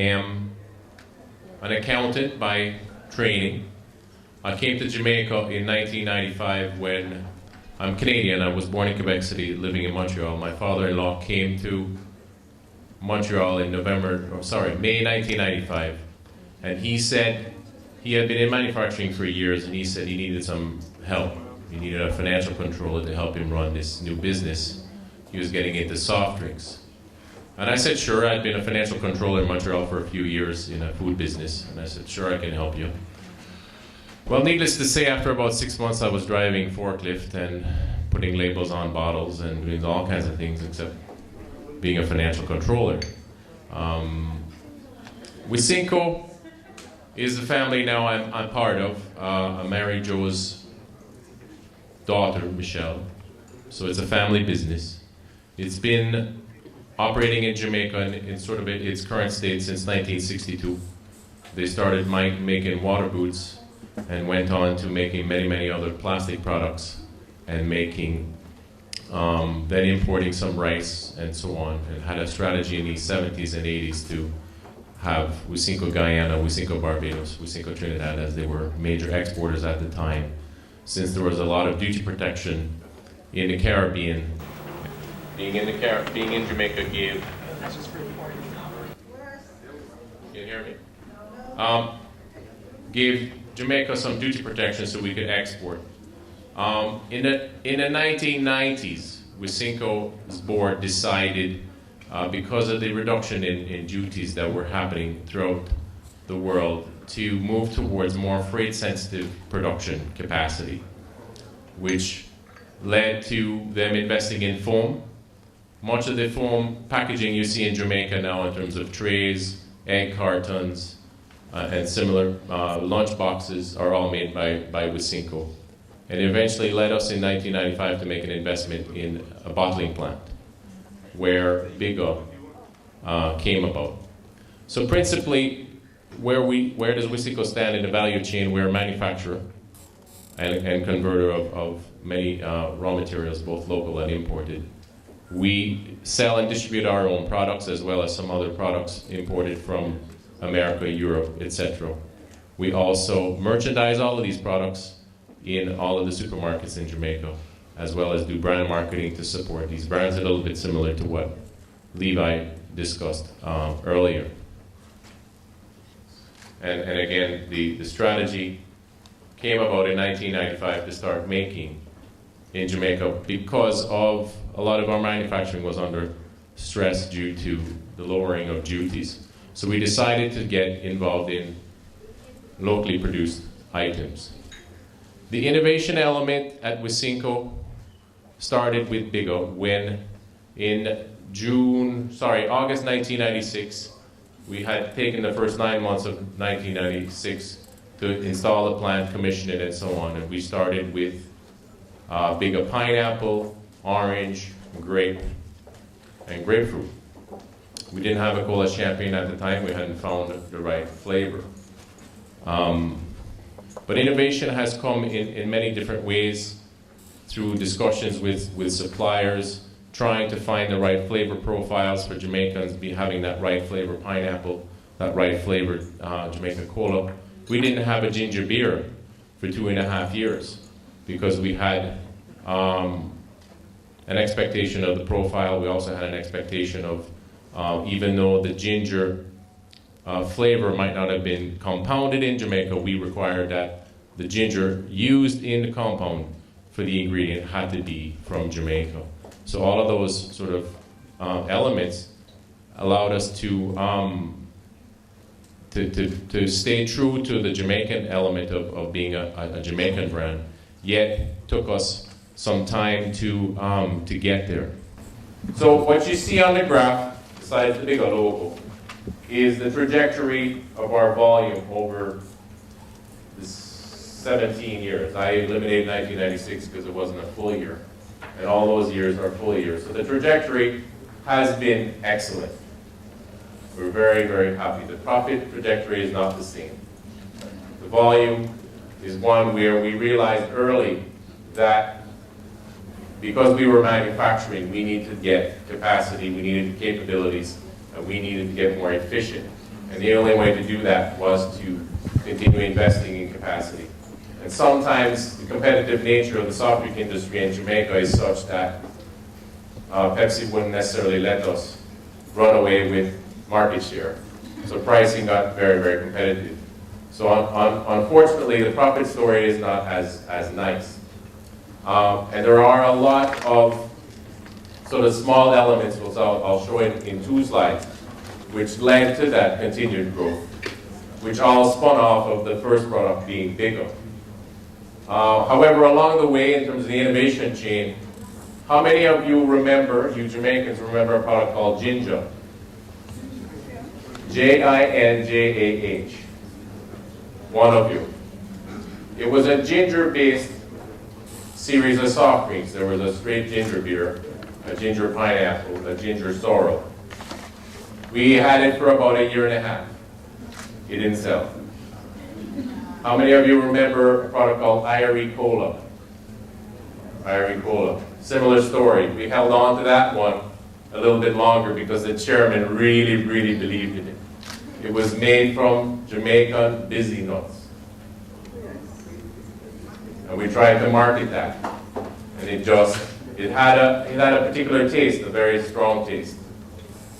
am an accountant by training. I came to Jamaica in 1995 when I'm Canadian. I was born in Quebec City, living in Montreal. My father-in-law came to Montreal in May 1995. And he said he had been in manufacturing for years, and he said he needed some help. He needed a financial controller to help him run this new business. He was getting into soft drinks. And I said, sure. I'd been a financial controller in Montreal for a few years in a food business. And I said, sure, I can help you. Well, needless to say, after about 6 months, I was driving forklift and putting labels on bottles and doing all kinds of things except being a financial controller. Wisynco is the family now I'm part of. I married Joe's daughter, Michelle. So it's a family business. It's been operating in Jamaica in sort of its current state since 1962. They started making water boots and went on to making many, many other plastic products and making, then importing some rice and so on, and had a strategy in the 70s and 80s to have Wisynco Guyana, Wisynco Barbados, Wisynco Trinidad as they were major exporters at the time, since there was a lot of duty protection in the Caribbean. Being in Jamaica gave. Can you hear me? Gave Jamaica some duty protection so we could export. In the 1990s, Wisynco's board decided, because of the reduction in duties that were happening throughout the world, to move towards more freight-sensitive production capacity, which led to them investing in foam. Much of the foam packaging you see in Jamaica now in terms of trays, egg cartons, and similar lunch boxes are all made by Wisynco. And it eventually led us in 1995 to make an investment in a bottling plant where Bigger came about. So principally, where does Wisynco stand in the value chain? We're a manufacturer and converter of many raw materials, both local and imported. We sell and distribute our own products as well as some other products imported from America, Europe, etc. We also merchandise all of these products in all of the supermarkets in Jamaica, as well as do brand marketing to support these brands, a little bit similar to what Levi discussed earlier. And again, the strategy came about in 1995 to start making in Jamaica because of a lot of our manufacturing was under stress due to the lowering of duties. So we decided to get involved in locally produced items. The innovation element at Wisynco started with Bigger when in August 1996, we had taken the first 9 months of 1996 to install the plant, commission it, and so on. And we started with Bigger pineapple, orange, grape, and grapefruit. We didn't have a cola champagne at the time. We hadn't found the right flavor. But innovation has come in many different ways through discussions with suppliers, trying to find the right flavor profiles for Jamaicans, having that right flavor pineapple, that right flavor Jamaican cola. We didn't have a ginger beer for 2.5 years because we had an expectation of the profile. We also had an expectation of, even though the ginger flavor might not have been compounded in Jamaica, we required that the ginger used in the compound for the ingredient had to be from Jamaica. So all of those sort of elements allowed us to stay true to the Jamaican element of being a Jamaican brand, yet took us some time to get there. So what you see on the graph, besides the Bigger logo, is the trajectory of our volume over the 17 years. I eliminated 1996 because it wasn't a full year, and all those years are full years. So the trajectory has been excellent. We're very, very happy. The profit trajectory is not the same. The volume is one where we realized early that because we were manufacturing, we needed to get capacity, we needed capabilities, and we needed to get more efficient. And the only way to do that was to continue investing in capacity. And sometimes the competitive nature of the soft drink industry in Jamaica is such that Pepsi wouldn't necessarily let us run away with market share. So pricing got very, very competitive. So unfortunately, the profit story is not as nice. And there are a lot of sort of small elements, which I'll show in 2 slides, which led to that continued growth, which all spun off of the first product being bigger. However, along the way, in terms of the innovation chain, how many of you remember, you Jamaicans remember a product called Ginger? Ginjah. One of you. It was a ginger-based series of soft drinks. There was a straight ginger beer, a ginger pineapple, a ginger sorrel. We had it for about 1.5 years. It didn't sell. How many of you remember a product called Irie Cola? Irie Cola. Similar story. We held on to that one a little bit longer because the chairman really, really believed in it. It was made from Jamaican busy nuts. And we tried to market that. And it had a particular taste, a very strong taste.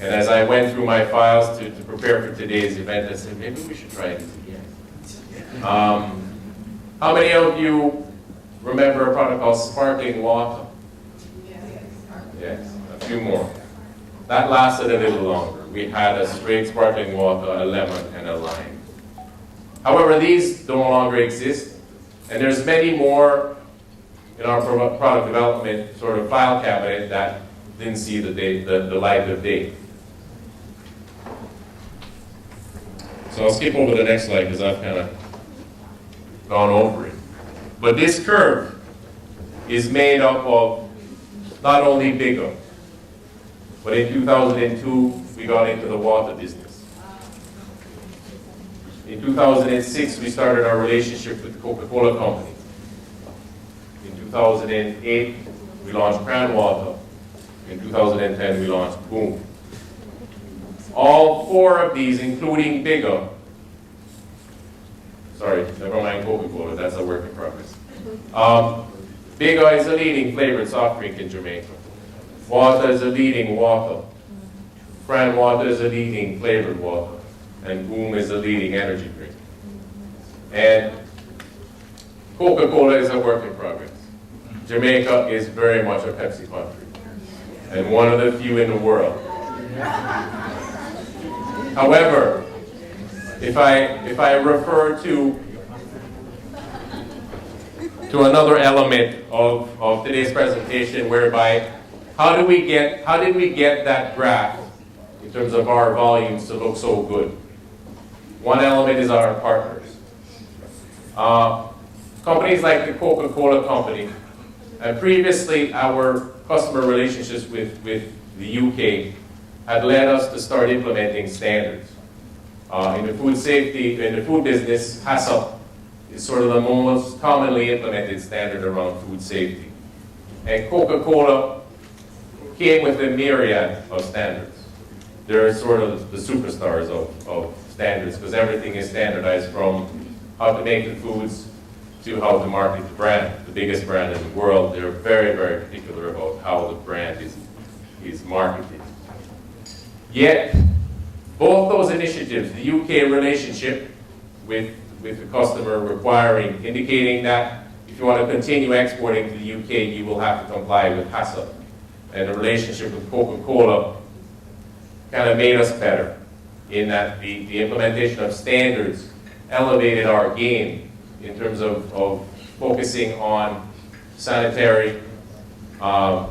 And as I went through my files to prepare for today's event, I said, maybe we should try this again. How many of you remember a product called sparkling water? Yes, a few more. That lasted a little longer. We had a straight sparkling water, a lemon, and a lime. However, these no longer exist, and there's many more in our product development sort of file cabinet that didn't see the light of day. So I'll skip over the next slide because I've kind of gone over it. But this curve is made up of not only bigger, but in 2002, we got into the water business. In 2006, we started our relationship with the Coca-Cola company. In 2008, we launched Cran Water. In 2010, we launched Boom. All 4 of these, including Bigger, sorry, never mind Coca-Cola, that's a work in progress. Bigger is a leading flavored soft drink in Jamaica. Water is a leading water. Cran Water is a leading flavored water. And Boom is a leading energy drink. And Coca-Cola is a work in progress. Jamaica is very much a Pepsi country. And one of the few in the world. However, if I refer to another element of today's presentation, whereby how did we get that graph in terms of our volumes to look so good? One element is our partners. Companies like the Coca-Cola company, and previously our customer relationships with the UK had led us to start implementing standards. In the food safety, in the food business, HACCP is sort of the most commonly implemented standard around food safety. And Coca-Cola came with a myriad of standards. They're sort of the superstars of standards because everything is standardized from how to make the foods to how to market the brand, the biggest brand in the world. They're very, very particular about how the brand is marketed. Yet, both those initiatives, the UK relationship with the customer indicating that if you want to continue exporting to the UK, you will have to comply with HACCP. And the relationship with Coca-Cola kind of made us better in that the implementation of standards elevated our game in terms of focusing on sanitary,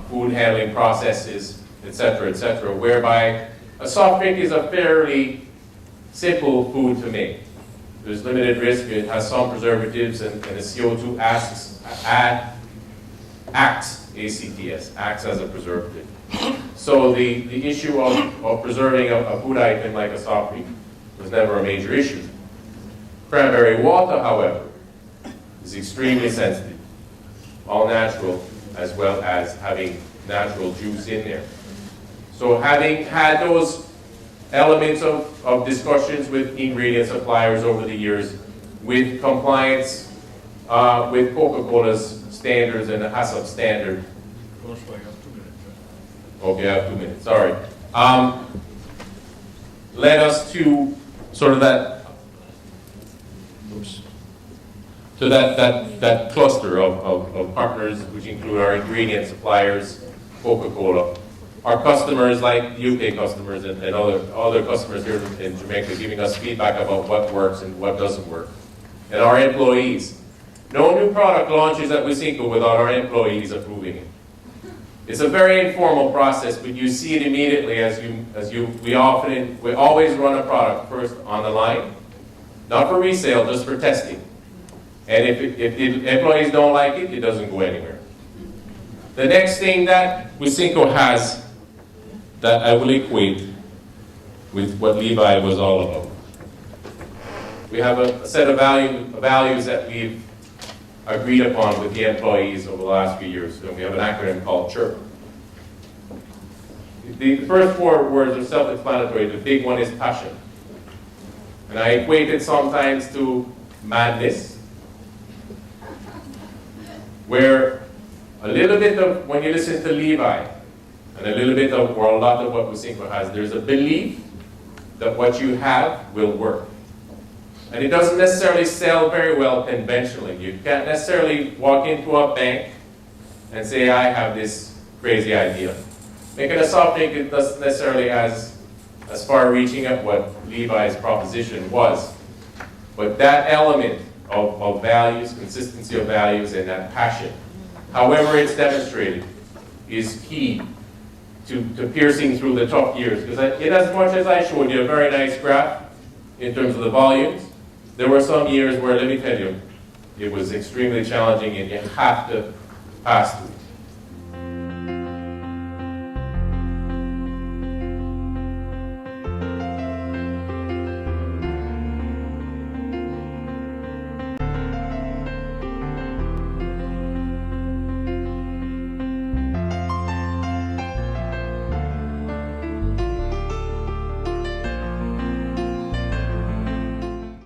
food handling processes, etc., whereby a soft drink is a fairly simple food to make. There's limited risk, it has some preservatives, and the CO2 acts as a preservative. So the issue of preserving a food item like a soft drink was never a major issue. Cranberry water, however, is extremely sensitive, all natural, as well as having natural juice in there. So having had those elements of discussions with ingredient suppliers over the years, with compliance with Coca-Cola's standards and the HACCP standard. Okay, I have 2 minutes, sorry. Led us to sort of that, that cluster of partners, which include our ingredient suppliers, Coca-Cola, our customers like UK customers and other customers here in Jamaica, giving us feedback about what works and what doesn't work, and our employees. No new product launches at Wisynco without our employees approving it. It's a very informal process, but you see it immediately we always run a product first on the line, not for resale, just for testing. And if the employees don't like it, it doesn't go anywhere. The next thing that Wisynco has that I will equate with what Levi was all about. We have a set of values that we've agreed upon with the employees over the last few years, and we have an acronym called CHIRP. The first 4 words are self-explanatory. The big one is passion. And I equate it sometimes to madness, where a little bit of, when you listen to Levi, and a little bit of, or a lot of what Wisynco has, there's a belief that what you have will work. And it doesn't necessarily sell very well conventionally. You can't necessarily walk into a bank and say, I have this crazy idea. Making a soft drink, it doesn't necessarily as far-reaching as what Levi's proposition was. But that element of values, consistency of values, and that passion, however it's demonstrated, is key to piercing through the tough years. Because in as much as I showed you a very nice graph in terms of the volumes, there were some years where, let me tell you, it was extremely challenging and you have to pass through.